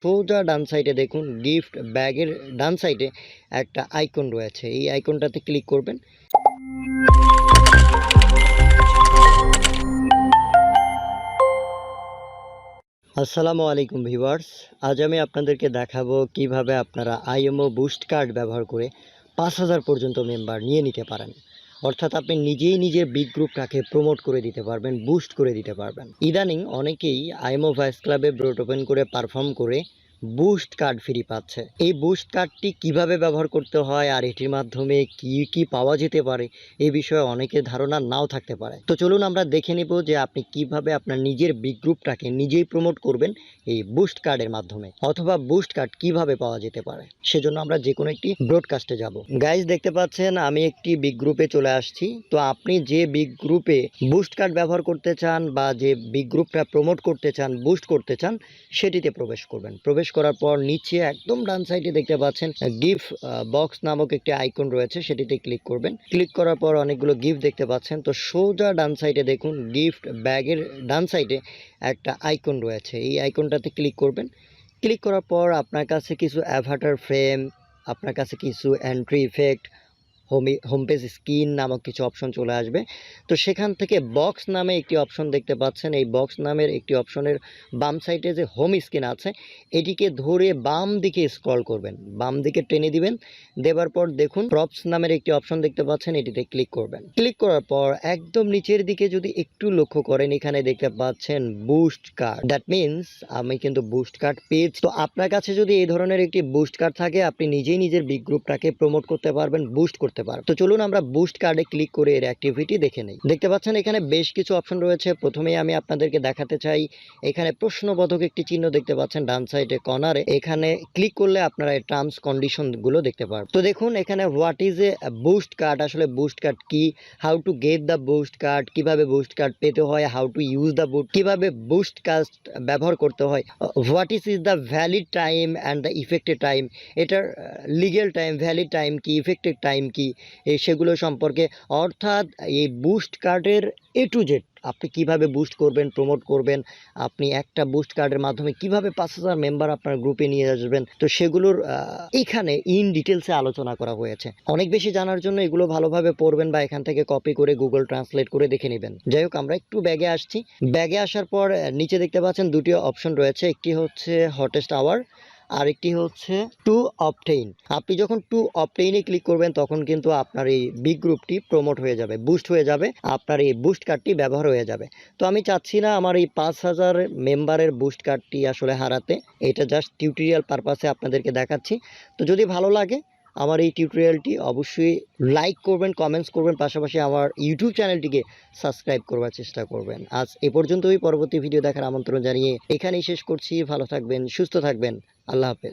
সোজা ডান সাইডে দেখুন গিফট ব্যাগের ডান সাইডে একটা আইকন রয়েছে, এই আইকনটাতে ক্লিক করবেন। আসসালামু আলাইকুম ভিউয়ার্স, আজ আমি আপনাদেরকে দেখাবো কিভাবে আপনারা আইএমও বুস্ট কার্ড ব্যবহার করে ৫,০০০ পর্যন্ত মেম্বার নিয়ে নিতে পারেন। অর্থাৎ আপনি নিজেই নিজের বিগ গ্রুপটাকে প্রমোট করে দিতে পারবেন, বুস্ট করে দিতে পারবেন। ইদানিং অনেকেই আইএমও ভাইস ক্লাবে ব্রোট ওপেন করে পারফর্ম করে বুস্ট কার্ড ফ্রি পাচ্ছে। এই বুস্ট কার্ডটি কিভাবে ব্যবহার করতে হয় আর এটির মাধ্যমে কি কি পাওয়া যেতে পারে এই বিষয়ে অনেকের ধারণা নাও থাকতে পারে। তো চলুন আমরা দেখে নিব যে আপনি কিভাবে আপনার নিজের বিগ গ্রুপটাকে নিজেই প্রমোট করবেন এই বুস্ট কার্ডের মাধ্যমে, অথবা বুস্ট কার্ড কিভাবে পাওয়া যেতে পারে। সেজন্য আমরা যে কোনো একটি ব্রডকাস্টে যাব। গাইজ দেখতে পাচ্ছেন আমি একটি বিগ গ্রুপে চলে আসছি। তো আপনি যে বিগ গ্রুপে বুস্ট কার্ড ব্যবহার করতে চান বা যে বিগ গ্রুপটা প্রমোট করতে চান, বুস্ট করতে চান, সেটিতে প্রবেশ করবেন। প্রবেশ করার পর নিচে একদম ডান সাইডে দেখতে পাচ্ছেন গিফট বক্স নামক একটি আইকন রয়েছে, সেটিতে ক্লিক করবেন। ক্লিক করার পর অনেকগুলো গিফট দেখতে পাচ্ছেন। তো সোজা ডান সাইডে দেখুন গিফট ব্যাগের ডান সাইডে একটা আইকন রয়েছে, এই আইকনটাতে ক্লিক করবেন। ক্লিক করার পর আপনার কাছে কিছু অ্যাভাটার ফ্রেম, আপনার কাছে কিছু entry effect, home page screen নামক কিছু অপশন চলে আসবে। তো সেখান থেকে বক্স নামে একটি অপশন দেখতে পাচ্ছেন, এই বক্স নামের একটি অপশনের বাম সাইডে যে হোম স্ক্রিন আছে এটিকে ধরে বাম দিকে স্ক্রল করবেন, বাম দিকে টেনে দিবেন। দেবার পর দেখুন প্রপস নামের একটি অপশন দেখতে পাচ্ছেন, এটিতে ক্লিক করবেন। ক্লিক করার পর একদম নিচের দিকে যদি একটু লক্ষ্য করেন এখানে দেখতে পাচ্ছেন বুস্ট কার্ড। দ্যাট মিনস আমি কিন্তু বুস্ট কার্ড পেয়েছি। তো আপনার কাছে যদি এই ধরনের একটি বুস্ট কার্ড থাকে আপনি নিজেই নিজের বিগ গ্রুপটাকে প্রমোট করতে পারবেন, বুস্ট করতে পারবেন। তো চলুন আমরা বুস্ট কার্ডে ক্লিক করে এর অ্যাক্টিভিটি দেখে নেই। দেখতে পাচ্ছেন এখানে বেশ কিছু অপশন রয়েছে। প্রথমেই আমি আপনাদেরকে দেখাতে চাই, এখানে প্রশ্নবোধক একটি চিহ্ন দেখতে পাচ্ছেন ডান সাইডে কর্নারে, এখানে ক্লিক করলে আপনারা এই টার্মস কন্ডিশন গুলো দেখতে পারবেন। তো দেখুন এখানে what is a boost card, আসলে বুস্ট কার্ড কি, how to get the boost card, কিভাবে বুস্ট কার্ড পেতে হয়, how to use the boost, কিভাবে বুস্ট কার্ড ব্যবহার করতে হয়, what is the valid time and the affected time, এটার লিগ্যাল টাইম, ভ্যালিড টাইম কি, ইফেক্টেড টাইম কি, সেগুলো সম্পর্কে। অর্থাৎ এই বুস্ট কার্ডের এ টু জেড আপনি কিভাবে বুস্ট করবেন, প্রমোট করবেন, আপনি একটা বুস্ট কার্ডের মাধ্যমে কিভাবে ৫,০০০ মেম্বার আপনার গ্রুপে নিয়ে আসবেন, তো সেগুলোর এখানে ইন ডিটেলসে আলোচনা করা হয়েছে। অনেক বেশি জানার জন্য এগুলো ভালোভাবে পড়বেন বা এখান থেকে কপি করে গুগল ট্রান্সলেট করে দেখে নেবেন। যাই হোক, আমরা একটু ব্যাগে আসছি। ব্যাগে আসার পর নিচে দেখতে পাচ্ছেন দুটি অপশন রয়েছে, একটি হচ্ছে হটেস্ট আওয়ার, আরেকটি হচ্ছে টু অবটেইন। আপনি যখন টু অবটেইনে ক্লিক করবেন তখন কিন্তু আপনার এই বিগ গ্রুপটি প্রমোট হয়ে যাবে, বুস্ট হয়ে যাবে, আপনার এই বুস্ট কার্ডটি ব্যবহার হয়ে যাবে। তো আমি চাচ্ছি না আমার এই ৫,০০০ মেম্বারের বুস্ট কার্ডটি আসলে হারাতে, এটা জাস্ট টিউটোরিয়াল পারপাসে আপনাদেরকে দেখাচ্ছি। তো যদি ভালো লাগে আমার এই টিউটোরিয়ালটি অবশ্যই লাইক করবেন, কমেন্টস করবেন, পাশাপাশি আমার ইউটিউব চ্যানেলটিকে সাবস্ক্রাইব করবার চেষ্টা করবেন। আজ এ পর্যন্তই, পরবর্তী ভিডিও দেখার আমন্ত্রণ জানিয়ে এখানেই শেষ করছি। ভালো থাকবেন, সুস্থ থাকবেন, আল্লাহ হাফেজ।